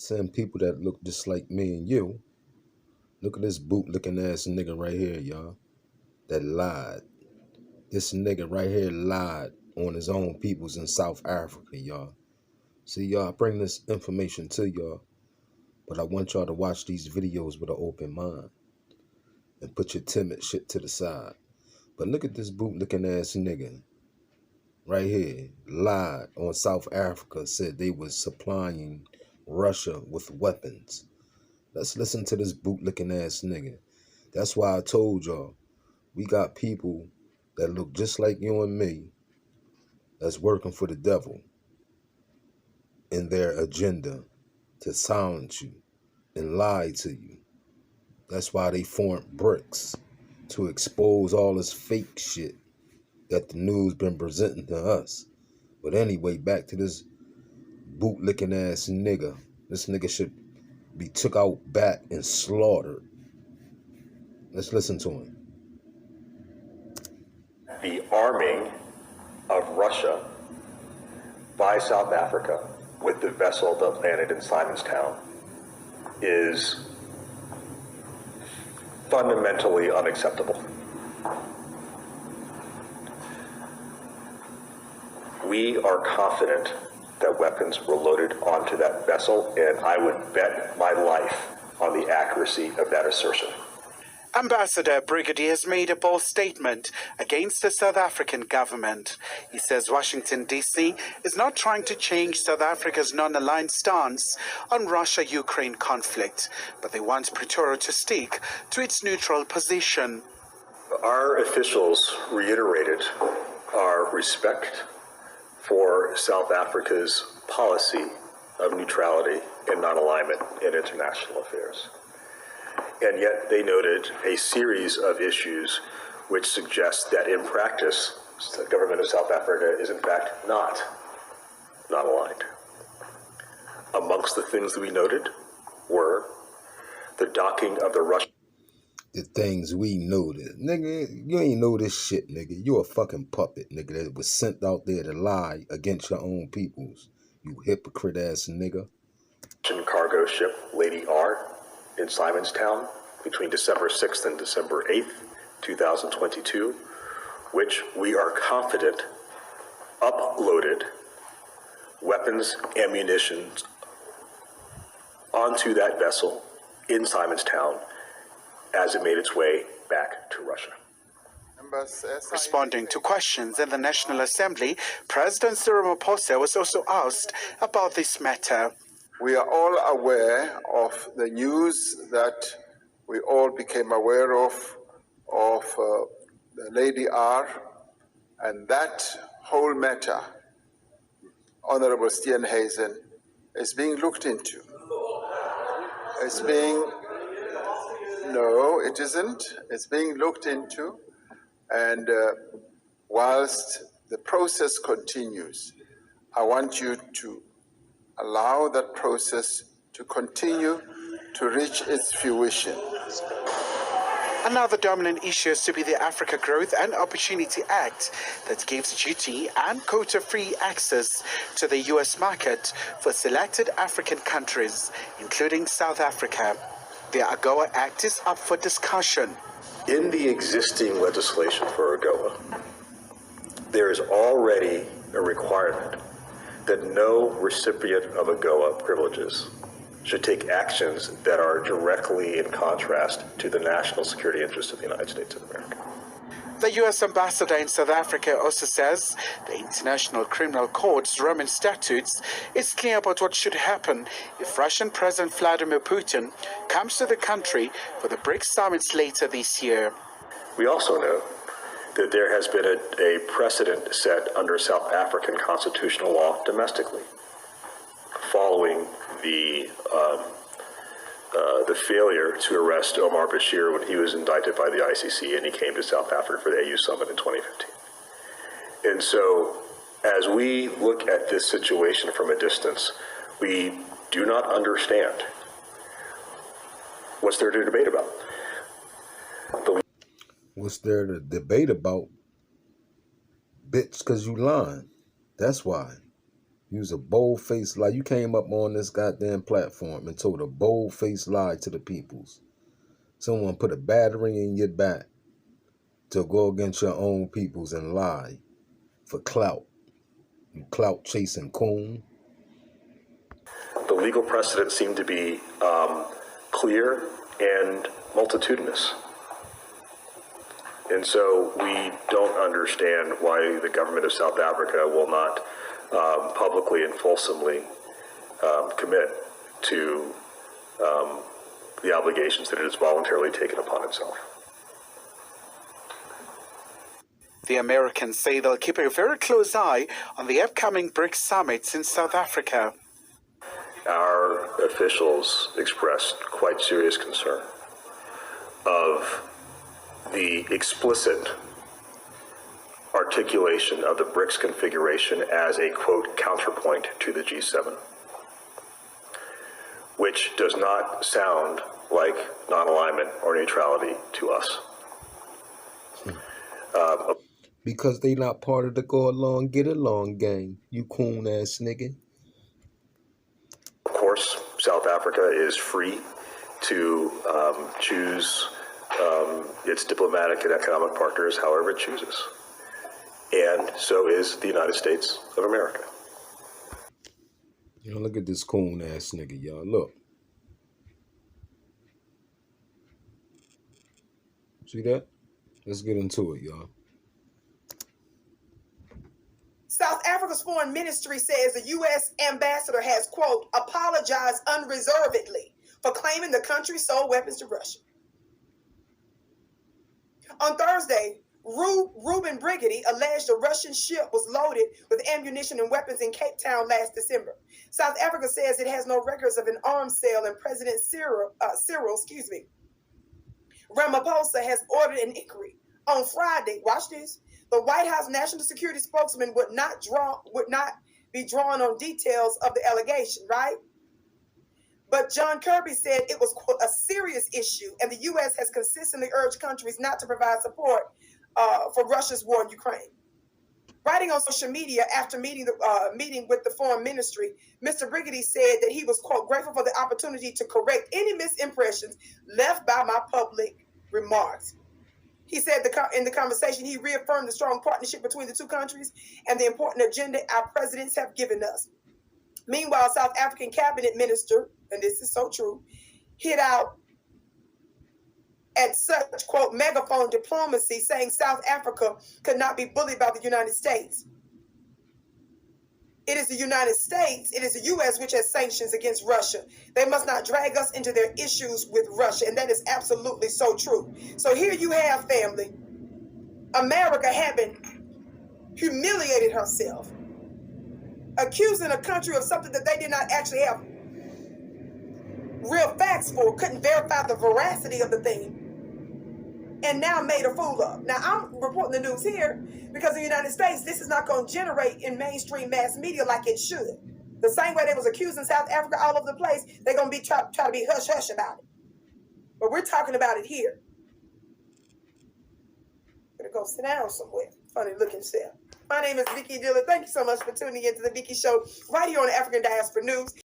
send people that look just like me and you. Look at this boot-looking ass nigga right here, y'all. That lied. This nigga right here lied on his own peoples in South Africa, y'all. See, y'all, I bring this information to y'all, but I want y'all to watch these videos with an open mind and put your timid shit to the side. But look at this boot-looking ass nigga right here. Lied on South Africa, said they was supplying Russia with weapons. Let's listen to this boot-looking ass nigga. That's why I told y'all, we got people that look just like you and me that's working for the devil in their agenda to silence you and lie to you. That's why they formed BRICS, to expose all this fake shit that the news been presenting to us. But anyway, back to this boot-licking ass nigga. This nigga should be took out back and slaughtered. Let's listen to him. The arming of Russia by South Africa with the vessel that landed in Simonstown is fundamentally unacceptable. We are confident that weapons were loaded onto that vessel, and I would bet my life on the accuracy of that assertion. Ambassador Brigadier has made a bold statement against the South African government. He says Washington, D.C. is not trying to change South Africa's non-aligned stance on Russia-Ukraine conflict, but they want Pretoria to stick to its neutral position. Our officials reiterated our respect for South Africa's policy of neutrality and non-alignment in international affairs. And yet they noted a series of issues which suggest that in practice, the government of South Africa is in fact not aligned. Amongst the things that we noted were the docking of the Russian... The things we noted. Nigga, you ain't know this shit, nigga. You a fucking puppet, nigga, that was sent out there to lie against your own peoples. You hypocrite ass nigga. Cargo ship Lady R in Simonstown between December 6th and December 8th, 2022, which we are confident uploaded weapons, ammunition onto that vessel in Simonstown as it made its way back to Russia. Responding to questions in the National Assembly, President Cyril Ramaphosa was also asked about this matter. We are all aware of the news that we all became aware of the Lady R, and that whole matter, Honorable Steenhuisen, is being looked into. No, it isn't. It's being looked into, and whilst the process continues, I want you to allow that process to continue to reach its fruition. Another dominant issue is to be the Africa Growth and Opportunity Act that gives duty and quota-free access to the U.S. market for selected African countries, including South Africa. The AGOA Act is up for discussion. In the existing legislation for AGOA, there is already a requirement that no recipient of AGOA privileges should take actions that are directly in contrast to the national security interests of the United States of America. The U.S. ambassador in South Africa also says the International Criminal Court's Roman statutes is clear about what should happen if Russian President Vladimir Putin comes to the country for the BRICS summits later this year. We also know that there has been a precedent set under South African constitutional law domestically following the failure to arrest Omar Bashir when he was indicted by the ICC and he came to South Africa for the AU summit in 2015. And so as we look at this situation from a distance, we do not understand what's there to debate about. What's there to debate about? Bitch, because you lying. That's why. Use a bold-faced lie. You came up on this goddamn platform and told a bold-faced lie to the peoples. Someone put a battery in your back to go against your own peoples and lie for clout. You clout-chasing coon. The legal precedents seem to be clear and multitudinous. And so we don't understand why the government of South Africa will not publicly and fulsomely commit to the obligations that it has voluntarily taken upon itself. The Americans say they'll keep a very close eye on the upcoming BRICS summits in South Africa. Our officials expressed quite serious concern of the explicit articulation of the BRICS configuration as a, quote, counterpoint to the G7, which does not sound like non-alignment or neutrality to us. Because they not part of the go along, get along gang, you coon ass nigga. Of course, South Africa is free to choose its diplomatic and economic partners however it chooses. And so is the United States of America. You know, look at this coon ass nigga, y'all. Look. See that? Let's get into it, y'all. South Africa's foreign ministry says the U.S. ambassador has, quote, apologized unreservedly for claiming the country sold weapons to Russia. On Thursday, Ruben Brigady alleged a Russian ship was loaded with ammunition and weapons in Cape Town last December. South Africa says it has no records of an arms sale, and President Cyril Ramaphosa has ordered an inquiry. On Friday, watch this, the White House national security spokesman would not be drawn on details of the allegation, right? But John Kirby said it was, quote, a serious issue, and the U.S. has consistently urged countries not to provide support for Russia's war in Ukraine. Writing on social media after meeting with the foreign ministry, Mr. Brigady said that he was, quote, grateful for the opportunity to correct any misimpressions left by my public remarks. He said in the conversation, he reaffirmed the strong partnership between the two countries and the important agenda our presidents have given us. Meanwhile, South African cabinet minister, and this is so true, hit out at such, quote, megaphone diplomacy, saying South Africa could not be bullied by the United States. It is the United States, it is the U.S. which has sanctions against Russia. They must not drag us into their issues with Russia, and that is absolutely so true. So here you have, family, America having humiliated herself, accusing a country of something that they did not actually have real facts for, couldn't verify the veracity of the thing, and now made a fool of. Now, I'm reporting the news here because in the United States, this is not going to generate in mainstream mass media like it should. The same way they was accusing South Africa all over the place, they're going to be try to be hush-hush about it. But we're talking about it here. I'm going to go sit down somewhere. Funny looking self. My name is Vicky Dillard. Thank you so much for tuning into the Vicky Show right here on African Diaspora News.